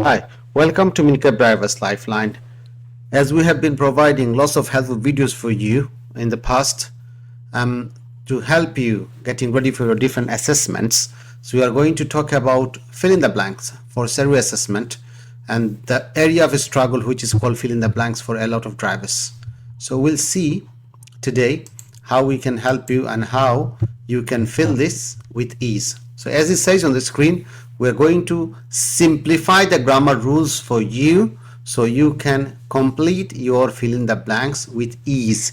Hi, welcome to Minicab Drivers Lifeline. As we have been providing lots of helpful videos for you in the past to help you getting ready for your different assessments, so we are going to talk about fill in the blanks for SERU assessment and the area of struggle which is called fill in the blanks for a lot of drivers. So we'll see today how we can help you and how you can fill this with ease. So as it says on the screen, we're going to simplify the grammar rules for you so you can complete your fill in the blanks with ease.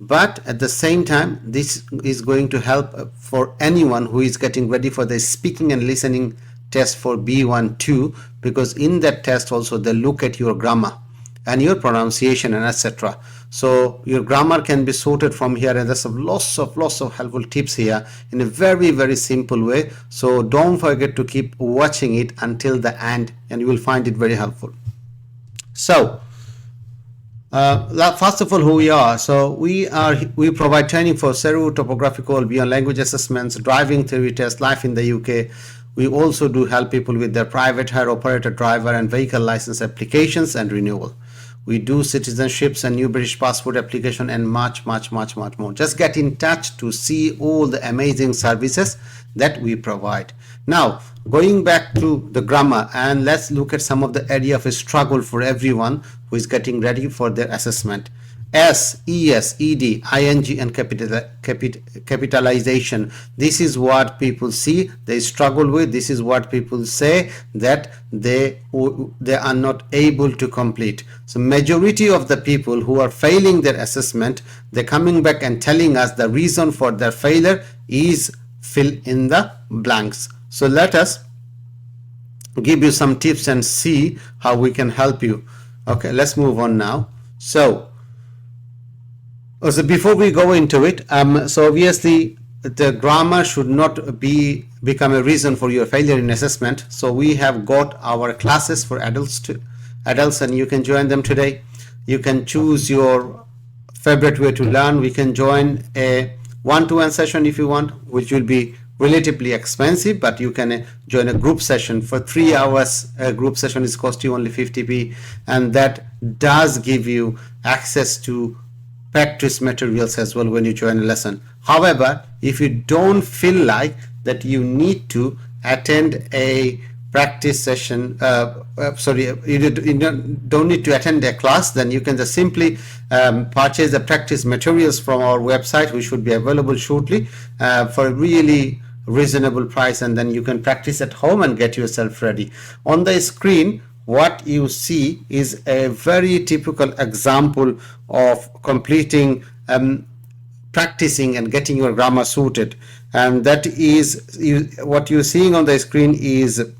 But at the same time, this is going to help for anyone who is getting ready for the speaking and listening test for B1-2, because in that test also they look at your grammar and your pronunciation and etc. So your grammar can be sorted from here, and there's lots of helpful tips here in a very simple way. So don't forget to keep watching it until the end and you will find it very helpful. So first of all, who we are. So we provide training for SERU, topographical, beyond language assessments, driving theory test, life in the UK. We also do help people with their private hire operator, driver and vehicle license applications and renewal. We do citizenships and new British passport application and much more. Just get in touch to see all the amazing services that we provide. Now, going back to the grammar, and let's look at some of the area of struggle for everyone who is getting ready for their assessment. S, ES, ED, ING and capitalization. This is what people see, they struggle with. This is what people say that they are not able to complete. So majority of the people who are failing their assessment, they're coming back and telling us the reason for their failure is fill in the blanks. So let us give you some tips and see how we can help you. Okay, let's move on now. So before we go into it, so obviously the grammar should not become a reason for your failure in assessment. So we have got our classes for adults and you can join them today. You can choose your favorite way to learn. We can join a one-to-one session if you want, which will be relatively expensive, but you can join a group session for 3 hours. A group session is cost you only 50p, and that does give you access to practice materials as well when you join a lesson. However, if you don't feel like that you need to attend a practice session, you don't need to attend a class, then you can just simply purchase the practice materials from our website, which should be available shortly for a really reasonable price, and then you can practice at home and get yourself ready. On the screen, what you see is a very typical example of completing practicing and getting your grammar sorted, and that is what you're seeing on the screen is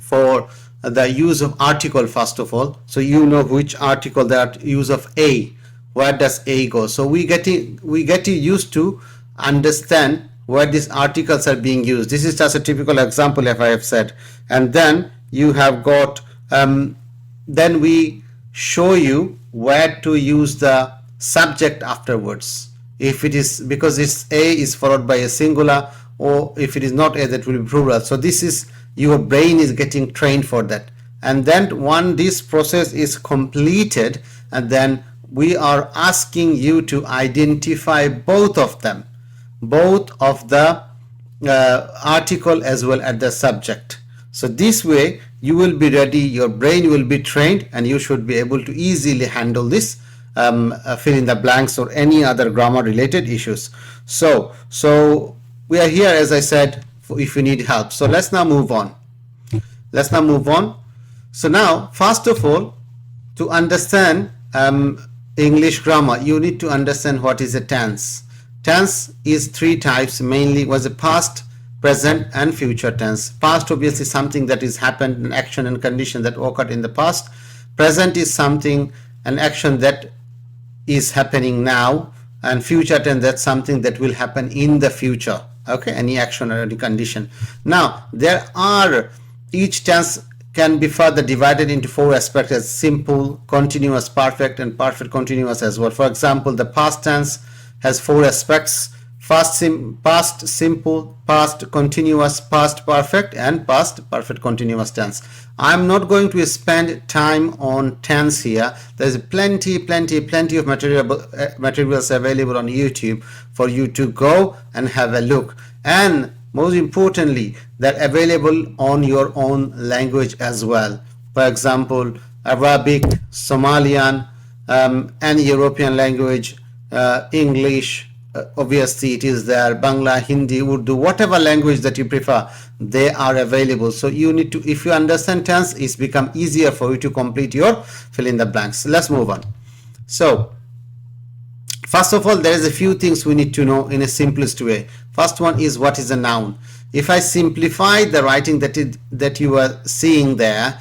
for the use of article. First of all, so you know which article, that use of a, where does a go. So we get used to understand where these articles are being used. This is just a typical example, if I have said. And then you have got then we show you where to use the subject afterwards, if it is, because this a is followed by a singular, or if it is not a, that will be plural. So this is, your brain is getting trained for that. And then when this process is completed, and then we are asking you to identify both of them, both of the article as well as the subject. So this way you will be ready, your brain will be trained, and you should be able to easily handle this fill in the blanks or any other grammar related issues. So we are here, as I said, if you need help. So let's now move on. So now, first of all, to understand English grammar, you need to understand what is a tense. Tense is 3 types mainly, was a past, present and future tense. Past obviously something that is happened, an action and condition that occurred in the past. Present is something, an action that is happening now, and future tense, that's something that will happen in the future. Okay, any action or any condition. Now there are, each tense can be further divided into 4 aspects as simple, continuous, perfect and perfect continuous as well. For example, the past tense has 4 aspects. past simple, past continuous, past perfect, and past perfect continuous tense. I'm not going to spend time on tense here. There's plenty of materials available on YouTube for you to go and have a look, and most importantly, they're available on your own language as well. For example, Arabic, Somalian, any European language, English, obviously it is there, Bangla, Hindi, Urdu, whatever language that you prefer, they are available. So you need to, if you understand tense, it's become easier for you to complete your fill in the blanks. Let's move on. So first of all, there is a few things we need to know in a simplest way. First one is, what is a noun? If I simplify the writing that you are seeing there,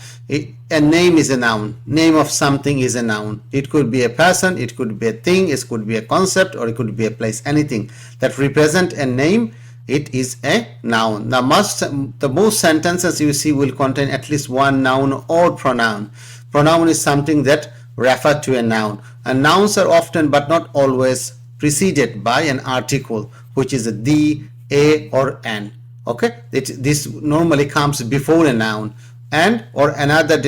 a name is a noun. Name of something is a noun. It could be a person, it could be a thing, it could be a concept, or it could be a place. Anything that represent a name, it is a noun. Now the most sentences you see will contain at least one noun or pronoun. Pronoun is something that refer to a noun, and nouns are often but not always preceded by an article, which is a the, a, or an. Okay, this normally comes before a noun, and or another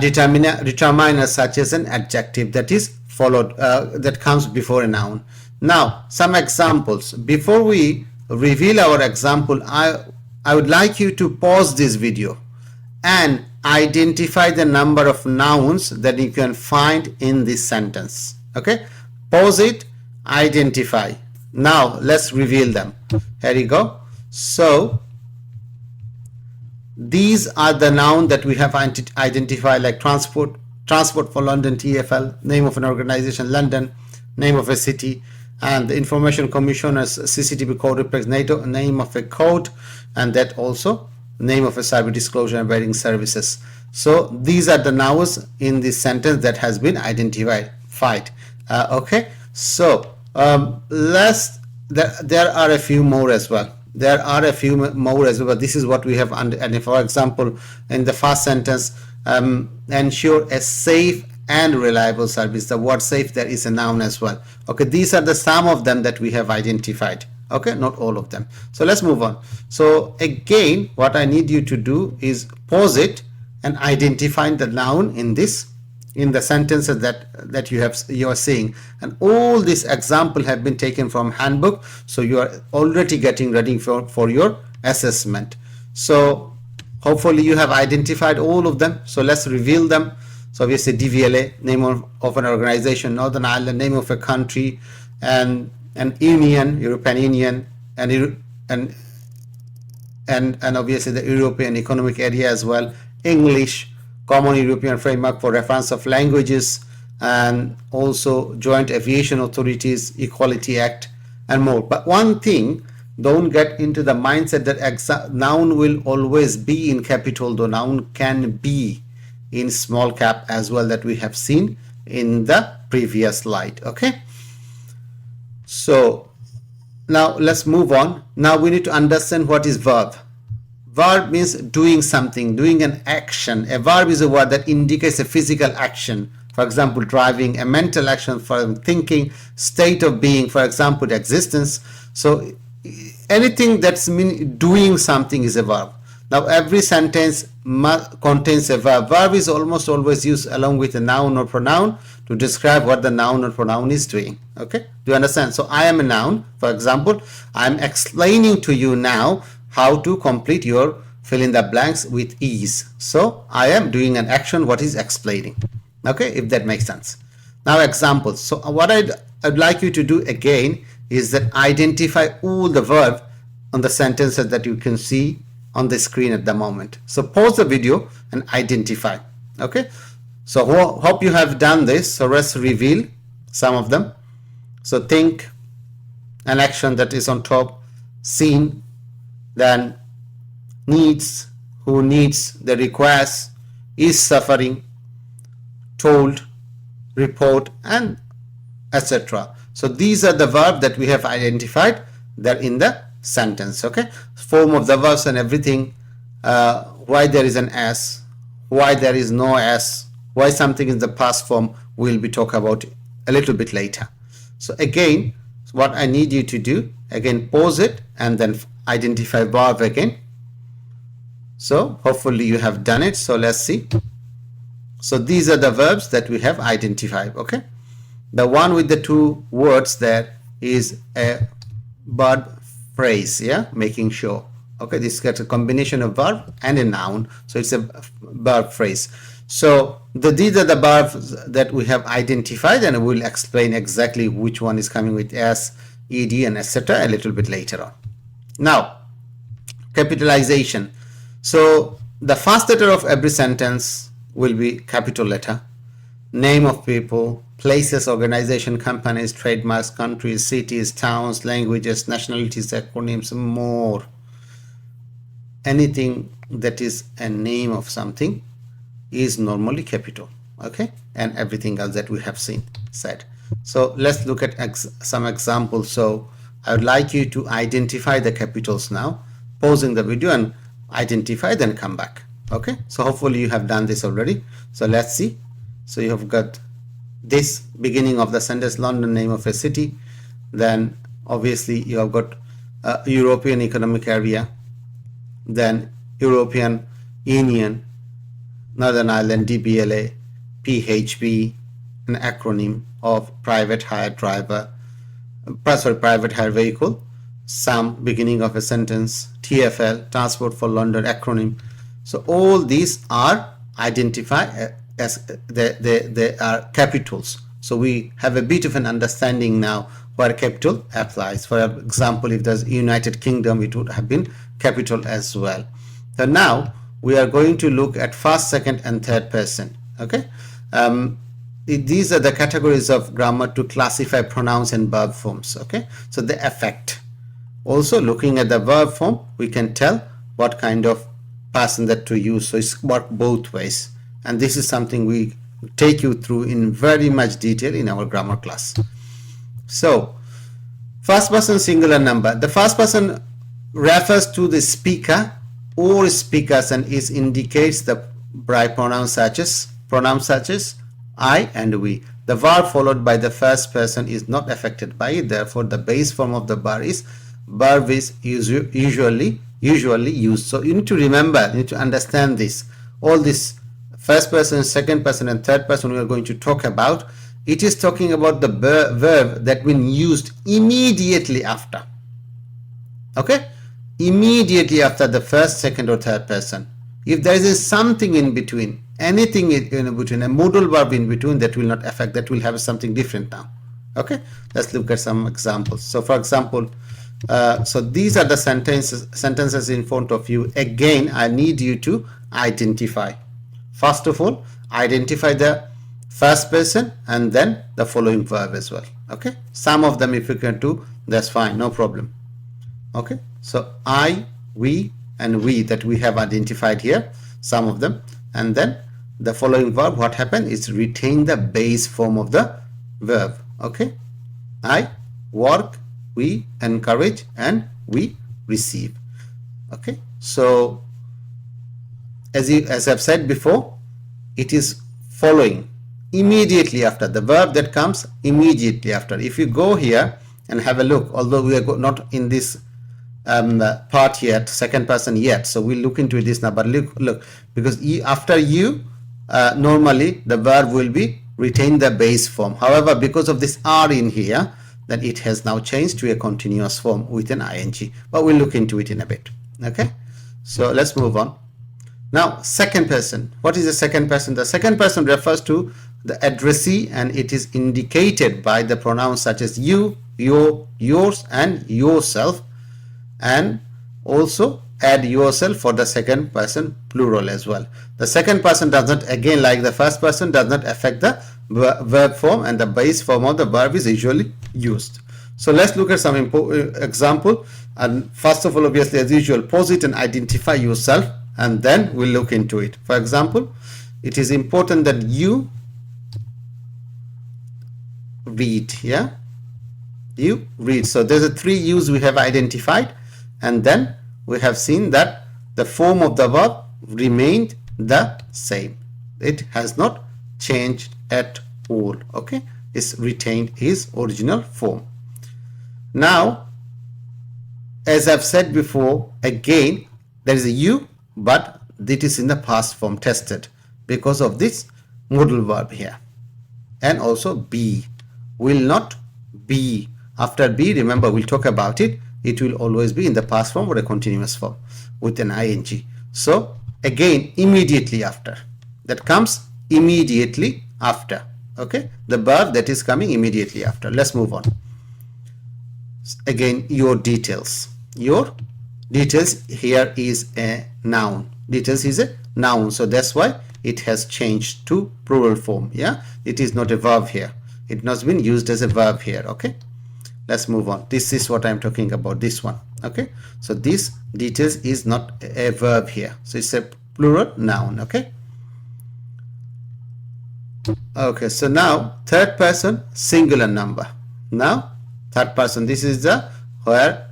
determiner such as an adjective that is followed, that comes before a noun. Now some examples. Before we reveal our example, I would like you to pause this video and identify the number of nouns that you can find in this sentence. Okay, pause it, identify. Now let's reveal them. Here you go. So these are the noun that we have identified, like transport for London, TfL, name of an organization, London, name of a city, and the Information Commissioner's CCTV code reflects NATO, name of a code, and that also name of a cyber disclosure and varying services. So these are the nouns in this sentence that has been identified. Okay, so there are a few more as well. But this is what we have. And for example, in the first sentence, ensure a safe and reliable service. The word safe there is a noun as well. Okay, these are the some of them that we have identified. Okay, not all of them. So let's move on. So again, what I need you to do is pause it and identify the noun in the sentences that you are seeing. And all these examples have been taken from handbook, so you are already getting ready for your assessment. So hopefully you have identified all of them. So let's reveal them. So obviously DVLA, name of an organization, Northern Ireland, name of a country, and an union, European Union, and obviously the European Economic Area as well, English, Common European Framework for Reference of Languages, and also Joint Aviation Authorities, Equality Act, and more. But one thing, don't get into the mindset that noun will always be in capital, though noun can be in small cap as well, that we have seen in the previous slide. Okay, so now let's move on. Now we need to understand what is verb. Verb means doing something, doing an action. A verb is a word that indicates a physical action. For example, driving, a mental action for thinking, state of being, for example, existence. So anything that's doing something is a verb. Now every sentence contains a verb. Verb is almost always used along with a noun or pronoun to describe what the noun or pronoun is doing. Okay, do you understand? So I am a noun. For example, I am explaining to you now how to complete your fill in the blanks with ease. So I am doing an action, what is explaining. Okay, if that makes sense. Now examples. So what I'd like you to do again is that identify all the verb on the sentences that you can see on the screen at the moment. So pause the video and identify. Okay, so hope you have done this. So let's reveal some of them. So think, an action that is on top, seen, then needs, who needs, the requires, is suffering, told, report, and etc. So these are the verbs that we have identified. They're in the sentence. Okay, form of the verbs and everything, why there is an s, why there is no s, why something is the past form, we'll be talking about a little bit later. So again, So what I need you to do, again, pause it and then identify verb again. So hopefully you have done it. So let's see. So these are the verbs that we have identified. Okay, the one with the two words there is a verb phrase. Yeah, making sure. Okay, this gets a combination of verb and a noun, so it's a verb phrase. So these are the verbs that we have identified, and we'll explain exactly which one is coming with s, ed, and etc. a little bit later on. Now, capitalization. So the first letter of every sentence will be capital letter. Name of people, places, organization, companies, trademarks, countries, cities, towns, languages, nationalities, acronyms, more. Anything that is a name of something is normally capital. Okay, and everything else that we have said. So let's look at some examples. So I would like you to identify the capitals now, pausing the video and identify, then come back. Okay, so hopefully you have done this already. So let's see. So you have got this beginning of the sentence, London, name of a city. Then obviously you have got European Economic Area, then European Union, Northern Ireland, DBLA, PHB, an acronym of private hire driver, private hire vehicle, some beginning of a sentence, TfL, Transport for London, acronym. So all these are identified as they are capitals. So we have a bit of an understanding now where capital applies. For example, if there's United Kingdom, it would have been capital as well. So now we are going to look at first, second, and third person. Okay, these are the categories of grammar to classify pronouns and verb forms. Okay, so the effect. Also, looking at the verb form, we can tell what kind of person that to use. So it's work both ways, and this is something we take you through in very much detail in our grammar class. So first person singular number. The first person refers to the speaker or speakers and is indicates the by pronouns such as I and we. The verb followed by the first person is not affected by it. Therefore, the base form of the verb is usually used. So you need to remember, you need to understand this. All this first person, second person, and third person we are going to talk about. It is talking about the verb that when used immediately after. Okay, immediately after the first, second, or third person. If there is something in between, anything in between, a modal verb in between, that will not affect, that will have something different now. Okay, let's look at some examples. So for example, so these are the sentences in front of you. Again, I need you to identify. First of all, identify the first person and then the following verb as well. Okay, some of them if you can do, that's fine, no problem. Okay, so I, we, and we that we have identified here, some of them, and then the following verb, what happened is retain the base form of the verb. Okay, I work, we encourage, and we receive. Okay, so as I've said before, it is following immediately after the verb that comes immediately after. If you go here and have a look, although we are not in this part yet, second person yet, so we'll look into this now, but look, because after you, normally the verb will be retain the base form. However, because of this R in here, then it has now changed to a continuous form with an ing, but we'll look into it in a bit. Okay, so let's move on. Now, second person. What is the second person? The second person refers to the addressee, and it is indicated by the pronouns such as you, your, yours, and yourself, and also add yourself for the second person plural as well. The second person does not, again like the first person, does not affect the verb form, and the base form of the verb is usually used. So let's look at some example. And first of all, obviously as usual, pause it and identify yourself, and then we'll look into it. For example, it is important that you read. Yeah, you read. So there's a 3 U's we have identified, and then we have seen that the form of the verb remained the same. It has not changed at all. Okay, it's retained its original form. Now, as I've said before, again, there is a you, but it is in the past form tested because of this modal verb here. And also be will not be. After be, remember, we'll talk about it. It will always be in the past form or a continuous form with an ing. So again, immediately after. That comes immediately after. Okay, the verb that is coming immediately after. Let's move on. Again, your details. Your details here is a noun. Details is a noun, so that's why it has changed to plural form. Yeah, it is not a verb here. It has been used as a verb here. Okay, let's move on. This is what I'm talking about, this one. Okay, so this details is not a verb here, so it's a plural noun. Okay. Okay, so now third person singular number. Now third person, this is the where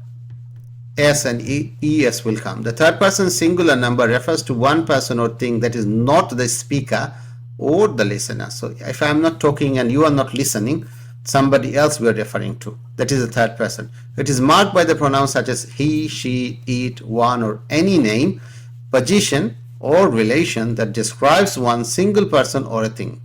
s and es will come. The third person singular number refers to one person or thing that is not the speaker or the listener. So if I am not talking and you are not listening, somebody else we are referring to. That is the third person. It is marked by the pronouns such as he, she, it, one, or any name, position, or relation that describes one single person or a thing.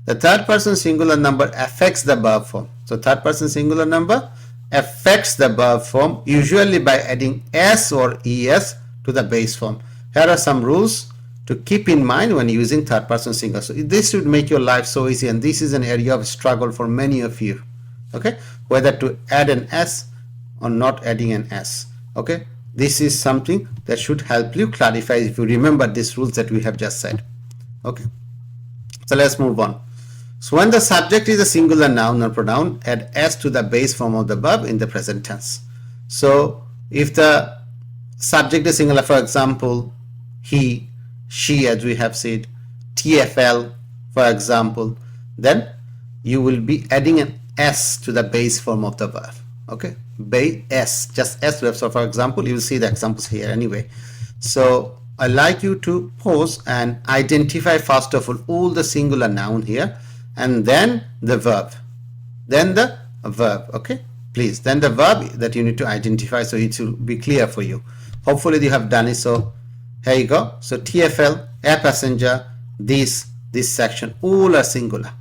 The third person singular number affects the verb form. So third person singular number affects the verb form usually by adding s or es to the base form. Here are some rules to keep in mind when using third person singular. So this should make your life so easy, and this is an area of struggle for many of you. Okay, whether to add an s or not adding an s. Okay, this is something that should help you clarify if you remember these rules that we have just said. Okay, so let's move on. So when the subject is a singular noun or pronoun, add s to the base form of the verb in the present tense. So if the subject is singular, for example, he, she, as we have said, TfL, for example, then you will be adding an s to the base form of the verb. Okay, base s, just s. So for example, you will see the examples here anyway. So I like you to pause and identify first of all the singular noun here, and then the verb, okay, please, then the verb that you need to identify, so it will be clear for you. Hopefully you have done it. So here you go. So TfL, a passenger, this section, all are singular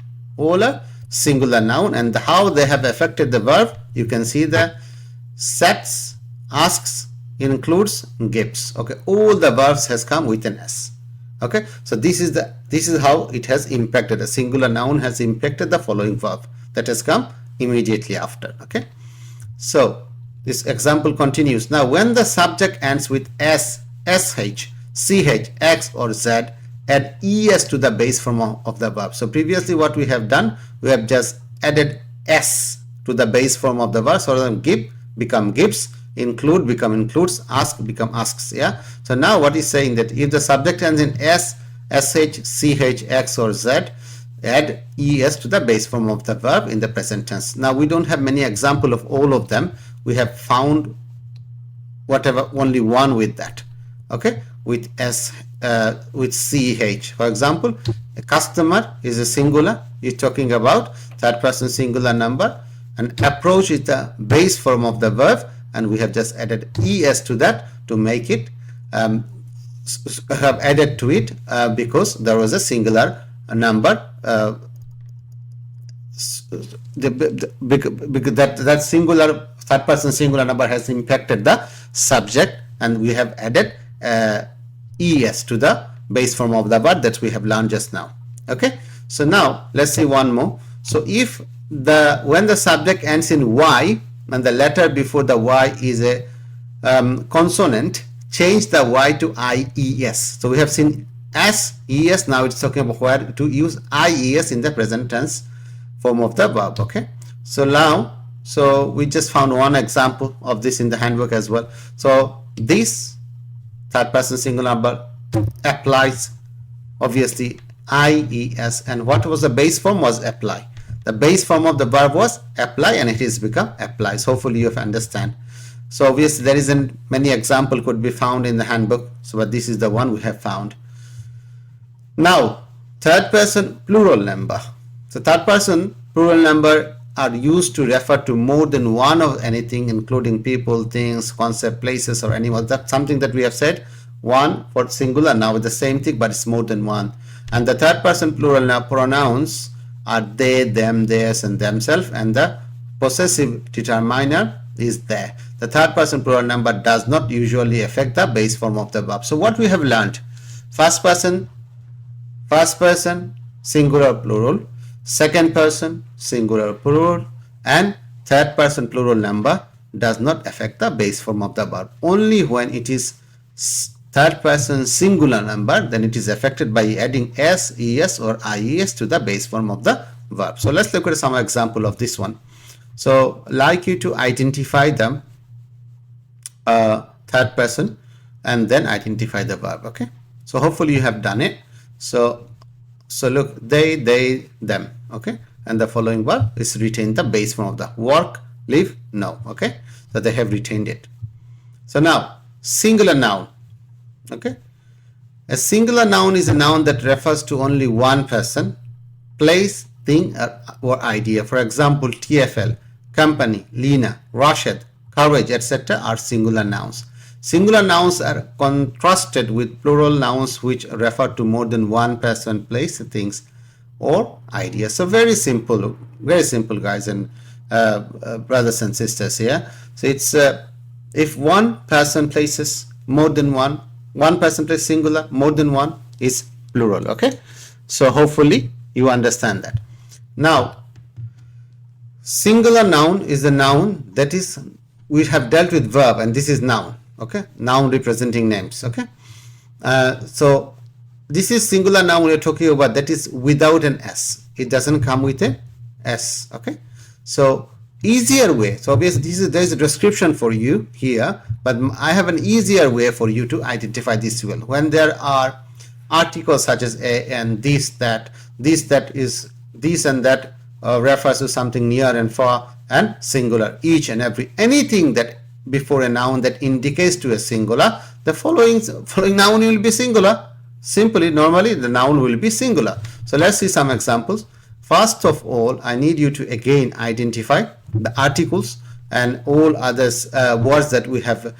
noun, and how they have affected the verb, you can see the sets, asks, includes, gives. Okay, all the verbs has come with an s. Okay, so this is how it has impacted. A singular noun has impacted the following verb that has come immediately after. Okay, so this example continues. Now when the subject ends with s, sh, ch, x, or z, add es to the base form of the verb. So previously what we have done, we have just added s to the base form of the verb. So then give become gives, include become includes, ask become asks. Yeah, so now what is saying that if the subject ends in s, sh, ch, x, or z, add es to the base form of the verb in the present tense. Now we don't have many example of all of them. We have found whatever, only one with that. Okay, with s, with ch. For example, a customer is a singular, is talking about third person singular number, and approach is the base form of the verb, and we have just added es to that to make it have added to it because there was a singular number, because that singular third person singular number has impacted the subject, and we have added es to the base form of the verb that we have learned just now. Okay, so now let's see one more. So if when the subject ends in y and the letter before the y is a consonant, change the y to ies. So we have seen s, es, now it's talking about where to use ies in the present tense form of the verb. Okay, so now, so we just found one example of this in the handbook as well. So this third person singular number applies obviously ies, and what was the base form was apply. The base form of the verb was apply, and it is become applies. Hopefully you have understand. So obviously there isn't many example could be found in the handbook, so but this is the one we have found. Now third person plural number. So third person plural number are used to refer to more than one of anything, including people, things, concept, places, or animals. That's something that we have said. One for singular now with the same thing, but it's more than one. And the third person plural now pronouns are they, them, theirs, and themselves, and the possessive determiner is there. The third person plural number does not usually affect the base form of the verb. So what we have learned: first person singular plural, second person singular plural, and third person plural number does not affect the base form of the verb. Only when it is third person singular number, then it is affected by adding s, es, or ies to the base form of the verb. So let's look at some example of this one. So like you to identify the third person and then identify the verb. Okay, so hopefully you have done it. So look, they, them. Okay, and the following verb is retain the base form of the work, live, no. Okay, so they have retained it. So now singular noun. Okay, a singular noun is a noun that refers to only one person, place, thing, or idea. For example, TfL, company, Lena, Rashid, courage, etc. are singular nouns. Singular nouns are contrasted with plural nouns which refer to more than one person, place, things, or ideas. So very simple guys and brothers and sisters here. So it's if one person places more than one person place singular, more than one is plural. Okay, so hopefully you understand that. Now singular noun is a noun that is, we have dealt with verb, and this is noun. Okay, noun representing names. Okay, so this is singular noun we are talking about, that is without an s. It doesn't come with a s. Okay, so easier way, so obviously there is a description for you here, but I have an easier way for you to identify this well. When there are articles such as a and this, that, is this and that refers to something near and far, and singular, each and every, anything that before a noun that indicates to a singular, the following noun will be singular. Simply, normally the noun will be singular. So let's see some examples. First of all, I need you to again identify the articles and all others words that we have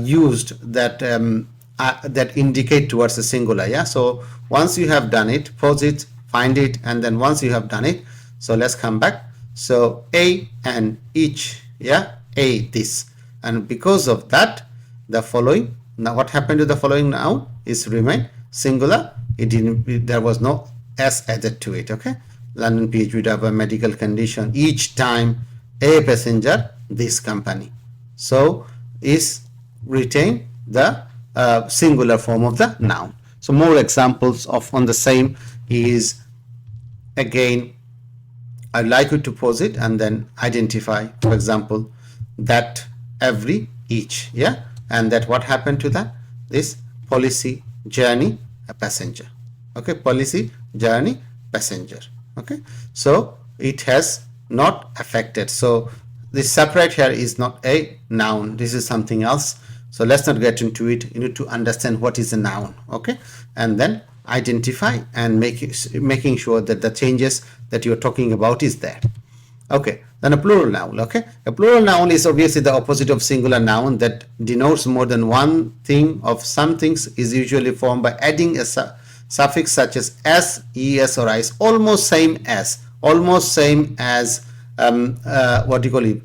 used that that indicate towards a singular. Yeah, so once you have done it, pause it, find it, and then once you have done it, so let's come back. So a and each, yeah, a, this, and because of that, the following, now what happened to the following noun is remain singular. It didn't, there was no s added to it. Okay, London PH would have a medical condition, each time a passenger, this company. So is retain the singular form of the noun. So more examples of on the same is, again, I'd like you to pause it and then identify, for example, that, every, each, yeah, and that what happened to that, this policy, journey, a passenger. Okay, policy, journey, passenger. Okay, so it has not affected. So this separate here is not a noun, this is something else. So let's not get into it. You need to understand what is a noun. Okay, and then identify and making sure that the changes that you're talking about is there. Okay, then a plural noun. Okay, a plural noun is obviously the opposite of singular noun that denotes more than one thing of some things, is usually formed by adding a suffix such as s, es, or is, almost same as what do you call it,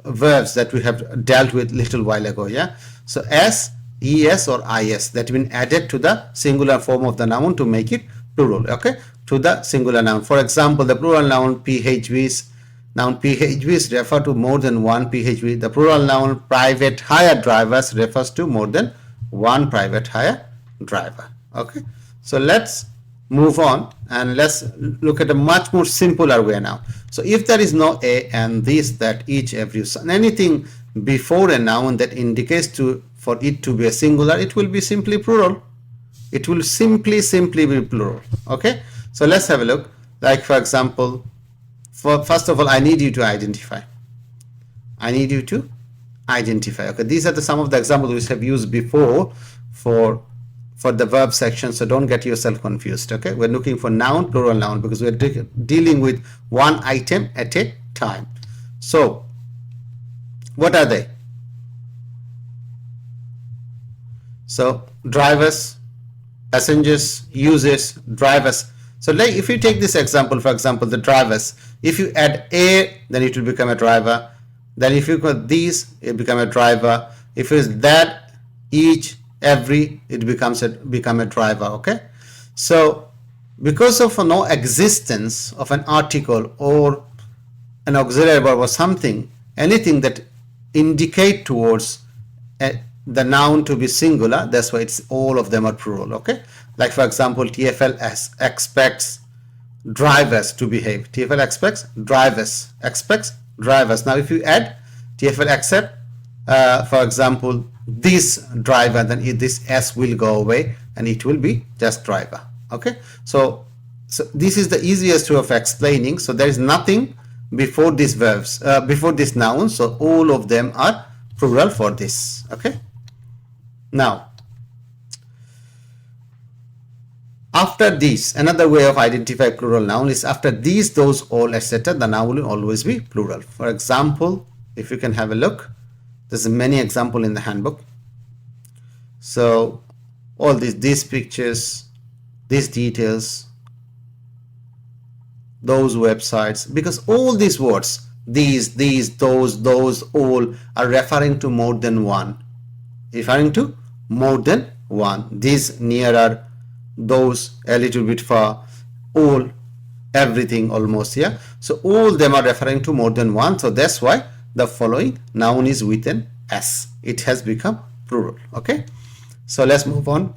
verbs that we have dealt with little while ago. Yeah, so s, es, or is that been added to the singular form of the noun to make it plural. Okay, to the singular noun. For example, the plural noun PHVs. Noun PHVs refer to more than one PHV. The plural noun private hire drivers refers to more than one private hire driver. Okay, so let's move on and let's look at a much more simpler way now. So if there is no a and this, that, each, every, anything before a noun that indicates to for it to be a singular, it will be simply plural. It will simply be plural. Okay, so let's have a look. Like for example, first of all, I need you to identify. Okay, these are some of the examples we have used before for the verb section, so don't get yourself confused. Okay, we're looking for noun, plural noun, because we're dealing with one item at a time. So what are they? So drivers, passengers, users, drivers. So like if you take this example, for example, the drivers, if you add a, then it will become a driver. Then if you got these, it become a driver. If it's that, each, every, it becomes become a driver. Okay. So because of no existence of an article or an auxiliary verb or something, anything that indicate towards the noun to be singular, that's why it's all of them are plural. Okay, like for example, TfL expects drivers to behave. TfL expects drivers. Now if you add TfL accept, for example, this driver, then this s will go away and it will be just driver. Okay, so this is the easiest way of explaining. So there is nothing before these verbs, before this noun, so all of them are plural for this. Okay, now after these, another way of identify plural noun is after these, those, all, etc., the noun will always be plural. For example, if you can have a look, there's many example in the handbook. So all these pictures, these details, those websites, because all these words, these, those, all, are referring to more than one. Referring to more than one. These, nearer, those, a little bit far, all, everything, almost. Yeah. So all them are referring to more than one. So that's why the following noun is with an s. It has become plural. Okay. So let's move on.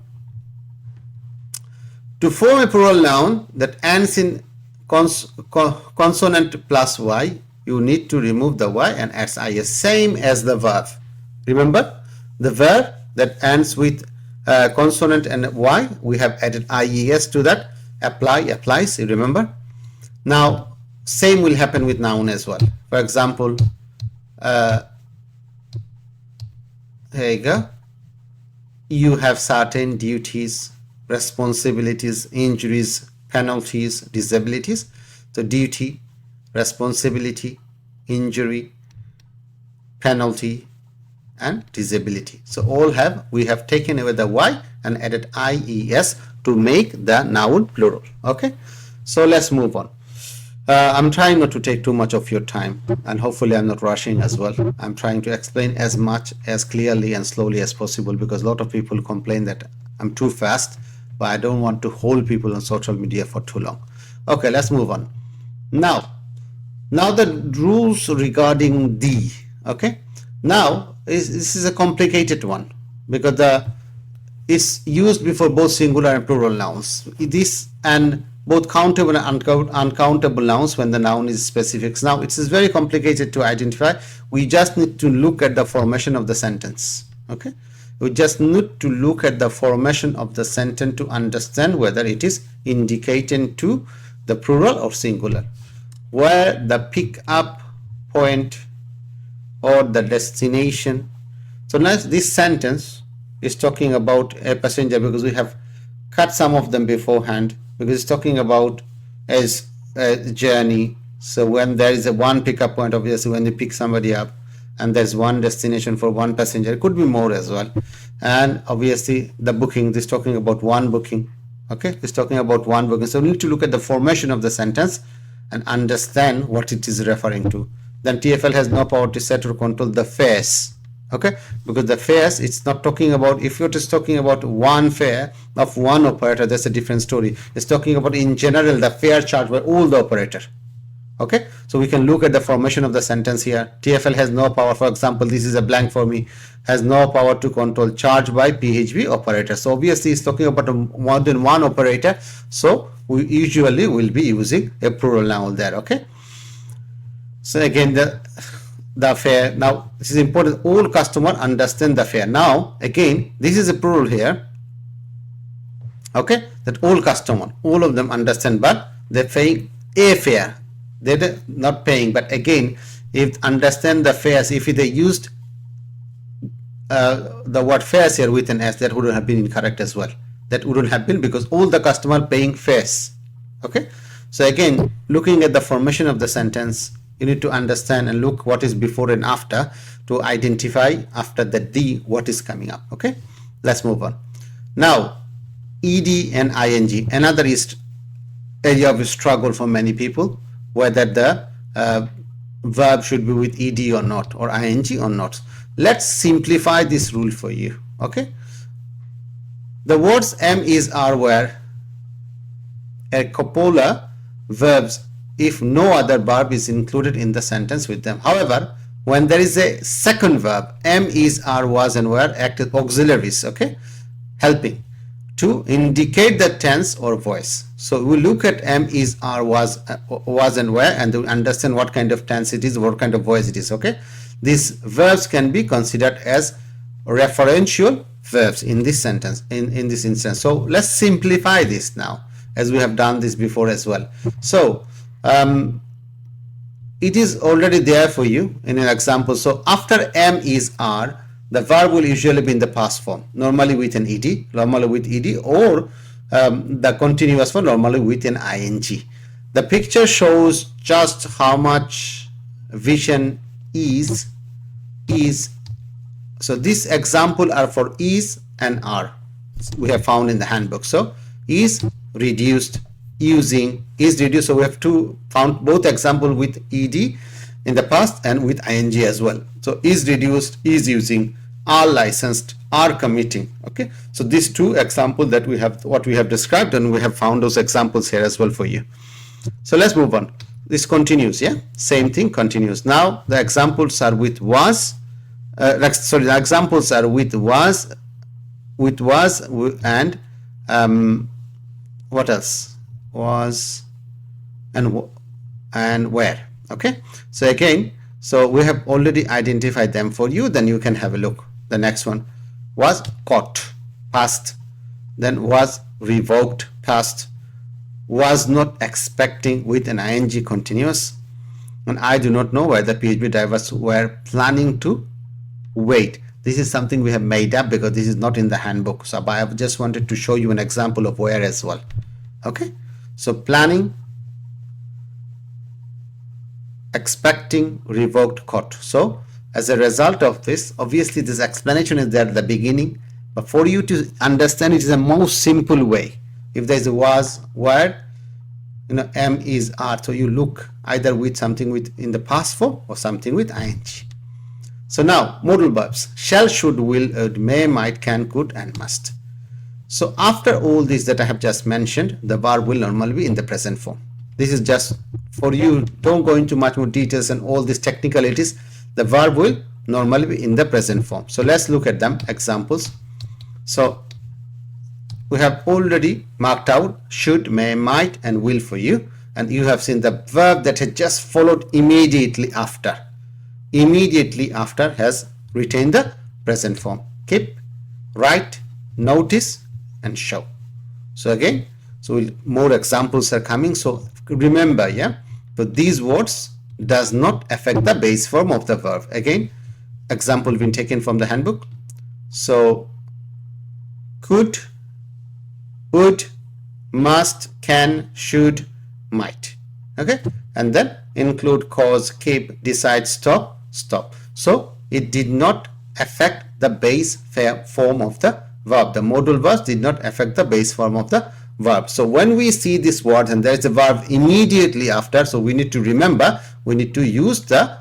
To form a plural noun that ends in consonant plus y, you need to remove the y and add is, same as the verb. Remember, the verb that ends with consonant and y, we have added ies to that. Apply, applies, you remember. Now same will happen with noun as well. For example, here you go. You have certain duties, responsibilities, injuries, penalties, disabilities. So duty, responsibility, injury, penalty, and disability. So all have, we have taken away the y and added ies to make the noun plural. Okay, so let's move on. I'm trying not to take too much of your time, and hopefully I'm not rushing as well. I'm trying to explain as much as clearly and slowly as possible, because a lot of people complain that I'm too fast, but I don't want to hold people on social media for too long. Okay, let's move on. Now the rules regarding the, okay, now this is a complicated one, because it's used before both singular and plural nouns. This and both countable and uncountable nouns when the noun is specific. Now it is very complicated to identify. We just need to look at the formation of the sentence. Okay, we just need to look at the formation of the sentence to understand whether it is indicating to the plural or singular, where the pick up point or the destination. So now this sentence is talking about a passenger, because we have cut some of them beforehand, because it's talking about as a journey. So when there is a one pickup point, obviously when you pick somebody up, and there's one destination for one passenger, it could be more as well. And obviously the booking, this is talking about one booking. Okay, it's talking about one booking. So we need to look at the formation of the sentence and understand what it is referring to. Then TfL has no power to set or control the fares. Okay, because the fares, it's not talking about, if you're just talking about one fare of one operator, that's a different story. It's talking about in general the fare charged by all the operator. Okay, so we can look at the formation of the sentence here. TfL has no power, for example, this is a blank for me, has no power to control charge by PHB operator. So obviously it's talking about more than one operator, so we usually will be using a plural noun there. Okay, so again the fare, now this is important, all customer understand the fare. Now again, this is a plural here. Okay, that all customer, all of them understand, but they're paying a fare. They're not paying, but again, if understand the fares, if they used the word fares here with an s, that wouldn't have been incorrect as well. That wouldn't have been, because all the customer paying fares. Okay, so again, looking at the formation of the sentence, You need to understand and look what is before and after to identify after the D what is coming up. Okay, let's move on. Now ed and ing, another is area of struggle for many people, whether the verb should be with ed or not, or ing or not. Let's simplify this rule for you. Okay, the words am, is, are, were are copula verbs if no other verb is included in the sentence with them. However, when there is a second verb, am, is, are, was and were act as auxiliaries, okay, helping to indicate the tense or voice. So we look at am, is, are, was and were, and to understand what kind of tense it is, what kind of voice it is. Okay, these verbs can be considered as referential verbs in this sentence, in this instance. So let's simplify this now, as we have done this before as well. So it is already there for you in an example. So after am, is, are, the verb will usually be in the past form, normally with an ed, or the continuous form, normally with an ing. The picture shows just how much vision is. So this example are for is and are, we have found in the handbook. So is reduced, using, is reduced. So we have found both example with ed in the past and with ing as well. So is reduced, is using, are licensed, are committing. Okay, so these two examples that we have, what we have described, and we have found those examples here as well for you. So let's move on. This continues. Yeah, same thing continues. Now the examples are with was, the examples are with was and what else, was and where. Okay, so again, so we have already identified them for you, then you can have a look. The next one was caught, past, then was revoked, past, was not expecting with an ing continuous, and I do not know where the PHP divers were planning to wait. This is something we have made up because this is not in the handbook, so I have just wanted to show you an example of where as well. Okay, so planning, expecting, revoked, caught. So as a result of this, obviously this explanation is there at the beginning, but for you to understand it is a most simple way. If there is a was, were, am, is, are, so you look either with something with in the past form or something with ing. So now modal verbs: shall, should, will, would, may, might, can, could, and must. So after all this that I have just mentioned, the verb will normally be in the present form. This is just for you, don't go into much more details and all these technicalities. The verb will normally be in the present form. So let's look at them, examples. So we have already marked out should, may, might, and will for you, and you have seen the verb that had just followed immediately after. Immediately after has retained the present form: keep, write, notice, and show. So again, so more examples are coming. So remember, yeah, but these words does not affect the base form of the verb. Again, example been taken from the handbook. So could, would, must, can, should, might. Okay, and then include, cause, keep, decide, stop. So it did not affect the base form of the verb. The modal verbs did not affect the base form of the verb. So when we see this word and there is a verb immediately after, so we need to remember, we need to use the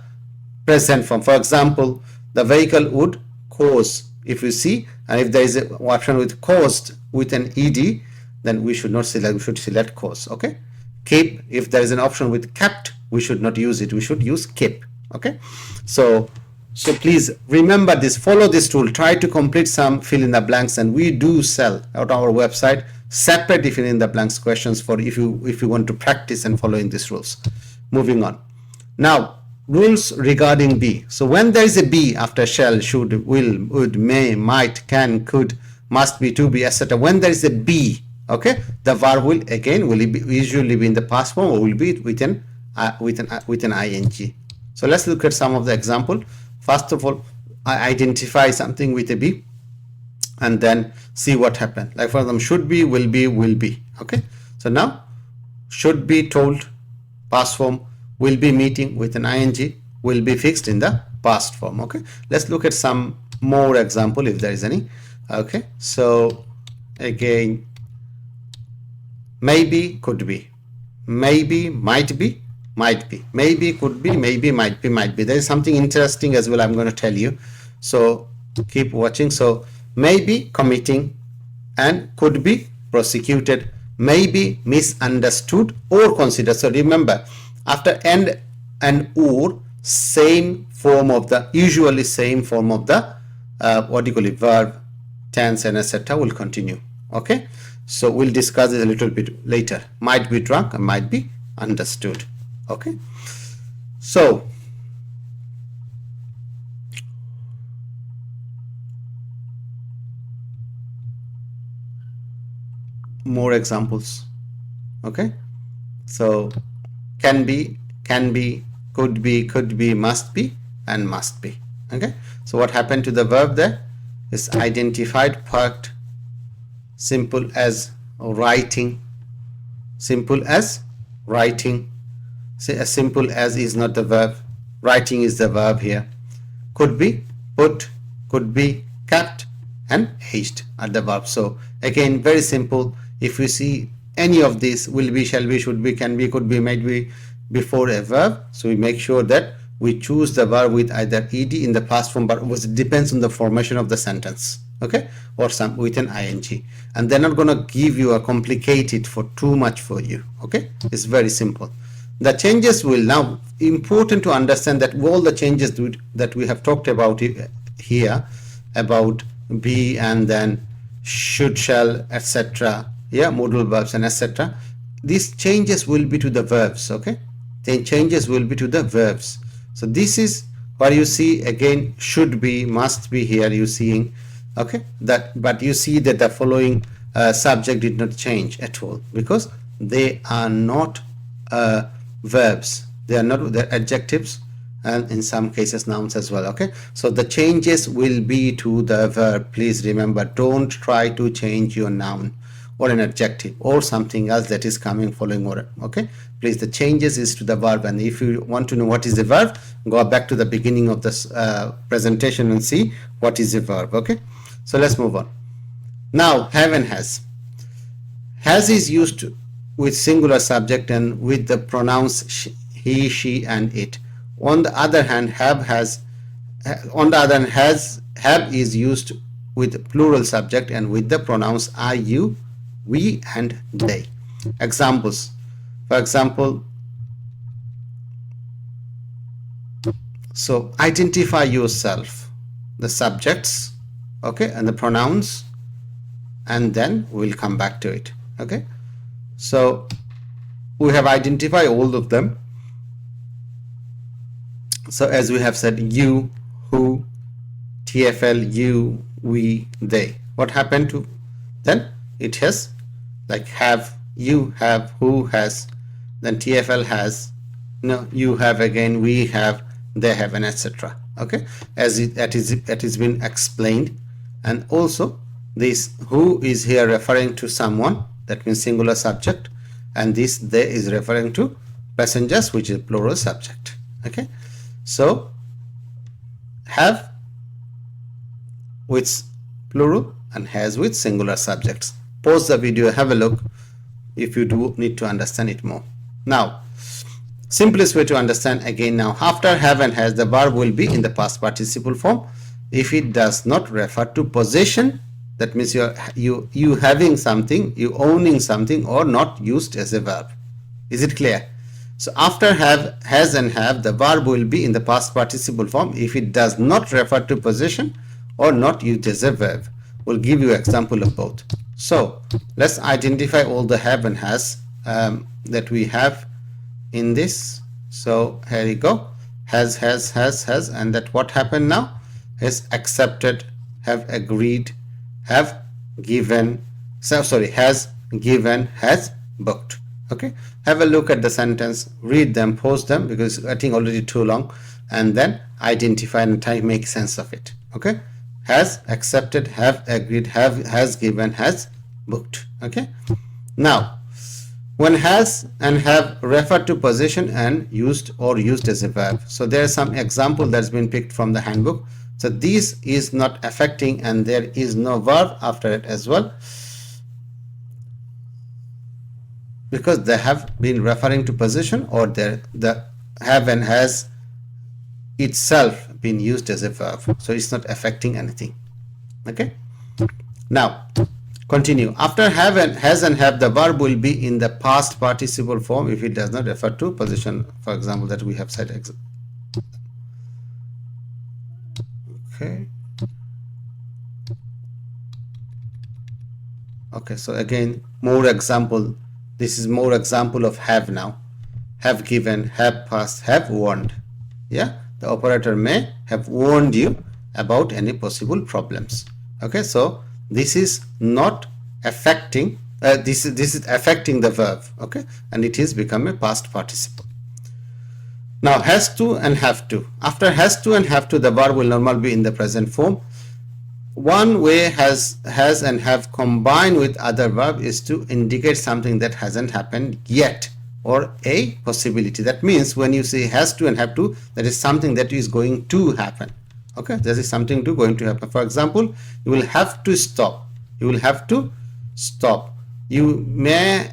present form. For example, the vehicle would cause, if you see, and if there is an option with caused with an ed, then we should not select, we should select cause. Okay, keep, if there is an option with kept, we should not use it, we should use keep. Okay, so please remember this, follow this rule, try to complete some fill in the blanks, and we do sell at our website separate fill in the blanks questions for if you want to practice and following these rules. Moving on. Now rules regarding be. So when there is a be after shall, should, will, would, may, might, can, could, must be, to be, etc., when there is a be, okay, the verb will again usually be in the past form or will be with an ing. So let's look at some of the example. First of all, I identify something with a be and then see what happened. Like for example, should be, will be. Okay, so now should be told, past form, will be meeting with an ing will be fixed in the past form. Okay, let's look at some more example if there is any. Okay, so again, maybe, could be, maybe, might be, might be, maybe, could be, maybe, might be, might be. There is something interesting as well I'm going to tell you, so keep watching. So maybe committing and could be prosecuted, may be misunderstood or considered. So remember, after and or, same form of the, usually same form of the what do you call it, verb, tense and etc. will continue. Okay, so we'll discuss this a little bit later. Might be drunk and might be understood. Okay, so more examples. Okay, so can be, could be, must be and must be. Okay, so what happened to the verb there is identified part, simple as writing, simple as writing. Say as simple as is not the verb, writing is the verb here. Could be, put, could be, kept and aged are the verbs. So again, very simple. If we see any of these, will be, shall be, should be, can be, could be, might be before a verb, so we make sure that we choose the verb with either ed in the past form, but it depends on the formation of the sentence. Okay, or some with an ing, and they're not going to give you a complicated for too much for you. Okay, it's very simple. The changes will now important to understand that all the changes that we have talked about here about be and then should, shall, etc. Yeah, modal verbs and etc. These changes will be to the verbs. Okay, then changes will be to the verbs. So this is where you see again should be, must be here you seeing. Okay, that, but you see that the following subject did not change at all because they are not verbs, they are not, they're adjectives and in some cases nouns as well. Okay, so the changes will be to the verb. Please remember, don't try to change your noun or an adjective or something else that is coming following order. Okay, please, the changes is to the verb, and if you want to know what is the verb, go back to the beginning of this presentation and see what is the verb. Okay, so let's move on. Now have and has. Has is used with singular subject and with the pronouns he, she and it. On the other hand, have is used with plural subject and with the pronouns I, you, we and they. Examples, for example, so identify yourself, the subjects, okay, and the pronouns, and then we'll come back to it. Okay, so we have identified all of them. So as we have said, you, who, TfL, you, we, they. What happened to then? It has like have, you have, who has, then TfL has, no, you have again, we have, they have, and etc. Okay, as that is been explained. And also this who is here referring to someone, that means singular subject, and this they is referring to passengers, which is plural subject. Okay, so have with plural and has with singular subjects. Pause the video, have a look if you do need to understand it more. Now, simplest way to understand again, now after have and has, the verb will be in the past participle form if it does not refer to possession. That means you having something, you owning something, or not used as a verb. Is it clear? So after have, has and have, the verb will be in the past participle form if it does not refer to possession or not used as a verb. We'll give you example of both. So let's identify all the have and has that we have in this. So here you go, has, and that what happened now is accepted, have agreed, have given, so sorry, has given, has booked. Okay, have a look at the sentence, read them, pause them because I think already too long, and then identify and try to make sense of it. Okay, has accepted, have agreed, have, has given, has booked. Okay, now when has and have refer to possession and used or used as a verb. So there is some example that's been picked from the handbook. So this is not affecting and there is no verb after it as well, because they have been referring to possession, or the have and has itself been used as a verb. So it's not affecting anything. Okay. Now continue. After have and has and have, the verb will be in the past participle form if it does not refer to possession, for example, that we have said. Okay. Okay, so again, more example. This is more example of have now. Have given, have passed, have warned. Yeah, the operator may have warned you about any possible problems. Okay, so this is not affecting, this is affecting the verb. Okay, and it is become a past participle. Now has to and have to. After has to and have to, the verb will normally be in the present form. One way has and have combined with other verb is to indicate something that hasn't happened yet, or a possibility. That means when you say has to and have to, that is something that is going to happen. Okay, this is something to going to happen. For example, you will have to stop. You will have to stop. You may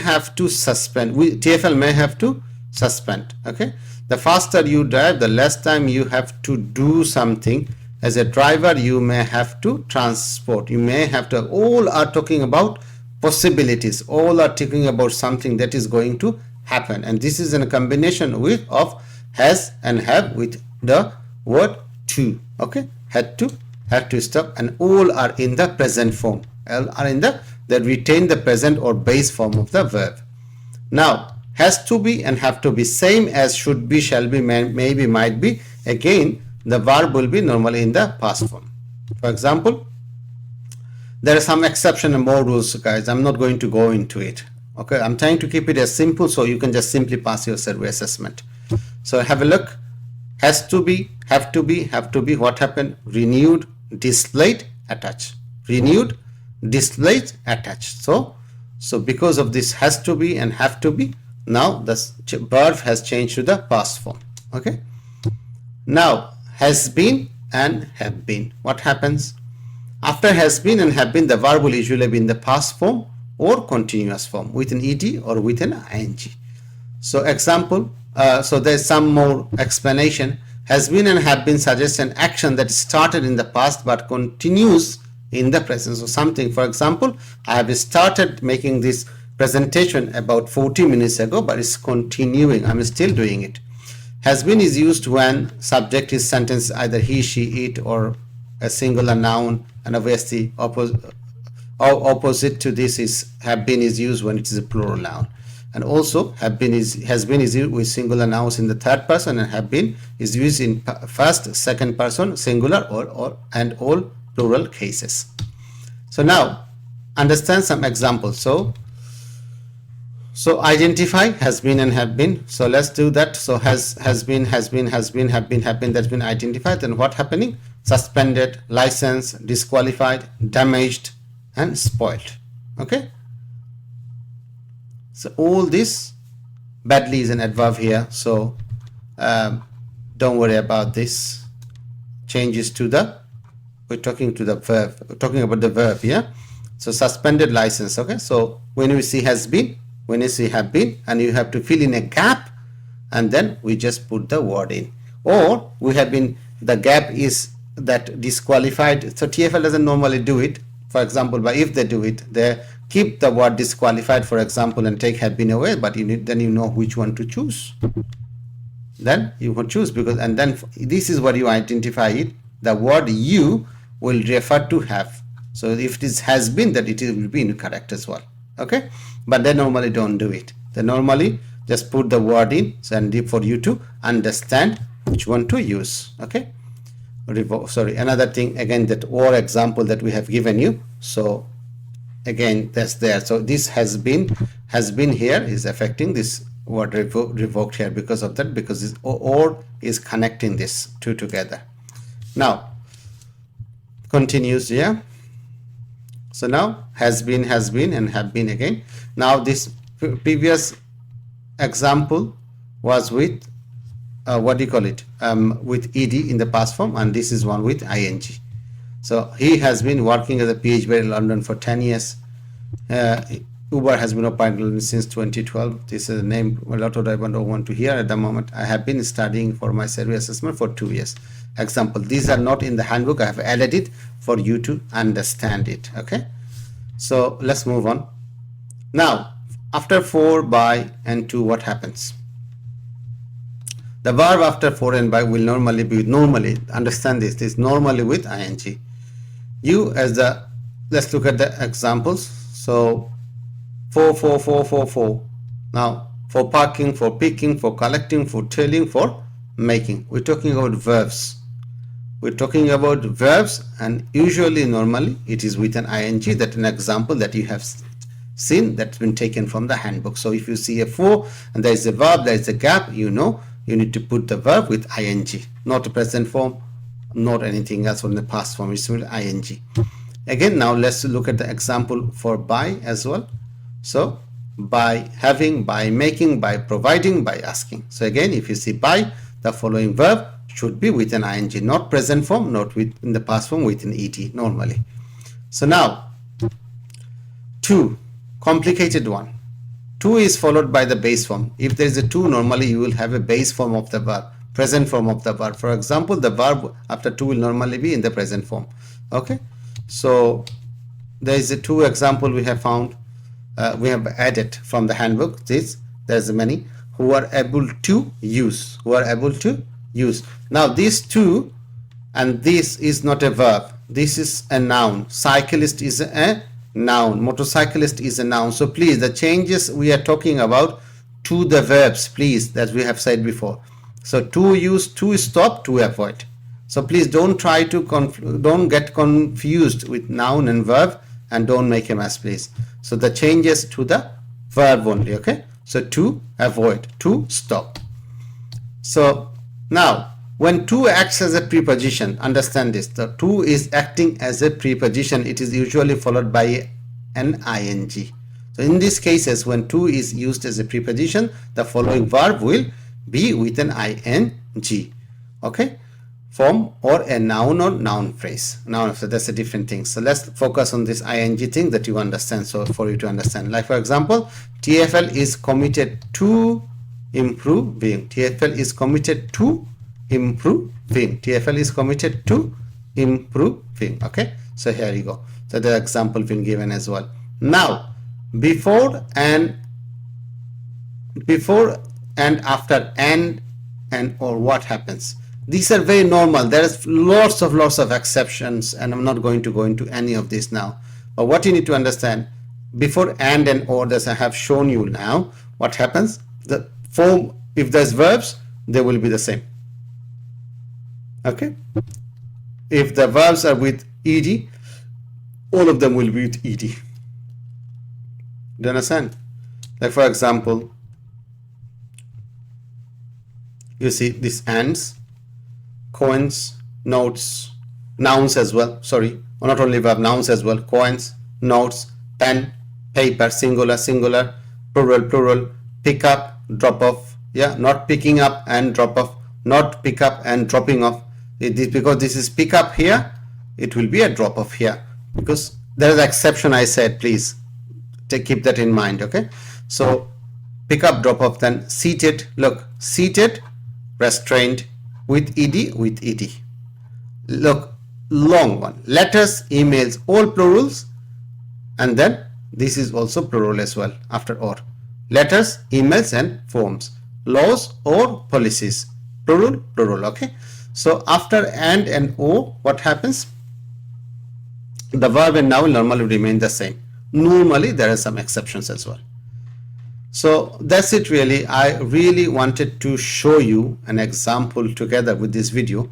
have to suspend. TfL may have to suspend. Okay, the faster you drive, the less time you have to do something. As a driver, you may have to transport. You may have to. All are talking about possibilities. All are talking about something that is going to happen. And this is in a combination with of has and have with the word to. Okay, had to stop, and all are in the present form. All are in the that retain the present or base form of the verb. Now has to be and have to be same as should be, shall be, maybe, might be. Again, the verb will be normally in the past form. For example, there are some exception and more rules, guys. I'm not going to go into it. Okay, I'm trying to keep it as simple so you can just simply pass your SERU assessment. So have a look. Has to be, have to be, what happened? Renewed, displayed, attached. Renewed, displayed, attached. So because of this has to be and have to be, now the verb has changed to the past form. Okay. Now has been and have been. What happens? After has been and have been, the verb will usually be in the past form or continuous form with an ed or with an ing. So example, so there's some more explanation. Has been and have been suggests an action that started in the past but continues in the present. So something, for example, I have started making this presentation about 40 minutes ago, but it's continuing. I'm still doing it. Has been is used when subject is sentence, either he, she, it, or a singular noun, and obviously opposite to this is have been is used when it is a plural noun. And also has been is used with singular nouns in the third person, and have been is used in first, second person, singular, or and all plural cases. So now understand some examples. So identify has been and have been. So let's do that. So has been, have been, that's been identified. Then what happening? Suspended, licensed, disqualified, damaged, and spoiled. Okay. So all this badly is an adverb here. So don't worry about this. Changes to the, we're talking to the verb. We're talking about the verb here. So suspended, license. Okay. So when we see has been, when you see have been, and you have to fill in a gap, and then we just put the word in, or we have been, the gap is that disqualified. So TfL doesn't normally do it, for example, but if they do it, they keep the word disqualified, for example, and take have been away, but then you know which one to choose. Then you would choose, because, and then this is what you identify it. The word you will refer to have. So if this has been, that it will be incorrect as well. Okay, but they normally don't do it. They normally just put the word in, and for you to understand which one to use. Okay, sorry, another thing again, that or example that we have given you. So again, that's there. So this has been here is affecting this word revoked here because of that, because this or is connecting this two together. Now continues here. So now has been and have been again. Now this previous example was with what do you call it, with ed in the past form, and this is one with ing. So he has been working as a PhD in London for 10 years. Uber has been operating since 2012. This is a name a lot of I don't want to hear at the moment. I have been studying for my SERU assessment for 2 years. Example, these are not in the handbook. I have added it for you to understand it. Okay, so let's move on. Now, after for, by, and to, what happens? The verb after for and by will normally be, understand this normally with ing. You as the, let's look at the examples. So for. Now, for parking, for picking, for collecting, for telling, for making. We're talking about verbs. We're talking about verbs, and usually, normally, it is with an ing. That's an example that you have seen that's been taken from the handbook. So if you see a for and there is a verb, there is a gap, you know you need to put the verb with ing, not a present form, not anything else from the past form. It's with ing. Again, now let's look at the example for by as well. So by having, by making, by providing, by asking. So again, if you see by, the following verb should be with an ing, not present form, not with in the past form, with an ed normally. So now to, complicated one. To is followed by the base form. If there is a to, normally you will have a base form of the verb, present form of the verb. For example, the verb after to will normally be in the present form. Okay, so there is a two example we have found. We have added from the handbook. There's many. Who are able to use, now these two, and this is not a verb, this is a noun. Cyclist is a noun, motorcyclist is a noun. So please, the changes we are talking about to the verbs, please, that we have said before. So to use, to stop, to avoid. So please don't try to don't get confused with noun and verb, and don't make a mess, please. So the changes to the verb only. Okay, so to avoid, to stop. So now when to acts as a preposition, understand this, the to is acting as a preposition. It is usually followed by an ing. So in these cases, when to is used as a preposition, the following verb will be with an ing. Okay, form, or a noun or noun phrase. Now, so that's a different thing. So let's focus on this ing thing that you understand. So for you to understand, like for example, TfL is committed to improving. TfL is committed to improving. TfL is committed to improving. Okay, so here you go. So the example been given as well. Now, before and after and or, what happens? These are very normal. There is lots of exceptions, and I'm not going to go into any of this now. But what you need to understand, before and or, as I have shown you now, what happens? The form, if there's verbs, they will be the same. Okay, if the verbs are with ed, all of them will be with ed. Do you understand? Like for example, you see this ands, coins, notes, nouns as well. Sorry, not only verb, nouns as well. Coins, notes, pen, paper, singular, plural, pick up, drop off. Yeah, not picking up and drop off, not pick up and dropping off. Because this is pick up here, it will be a drop off here, because there is an exception I said. Please keep that in mind. Okay, so pick up, drop off. Then seated, look, seated, restrained, with ed. Look, long one. Letters, emails, all plurals, and then this is also plural as well after or. Letters, emails, and forms. Laws or policies, plural. Okay, so after and or, what happens? The verb and noun normally remain the same. Normally there are some exceptions as well. So that's it really. I really wanted to show you an example together with this video,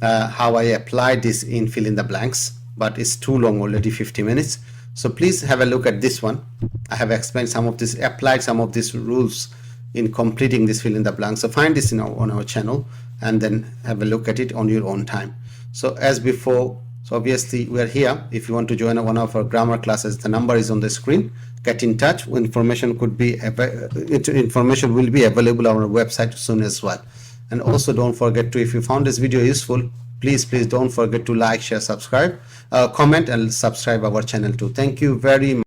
how I applied this in fill in the blanks, but it's too long already, 50 minutes. So please have a look at this one. I have explained some of this, applied some of these rules in completing this fill in the blanks. So find this on our channel and then have a look at it on your own time. So as before, so obviously we are here. If you want to join one of our grammar classes, the number is on the screen. get in touch. Information will be available on our website soon as well. And also don't forget to, if you found this video useful, please don't forget to like, share, subscribe, comment and subscribe our channel too. Thank you very much.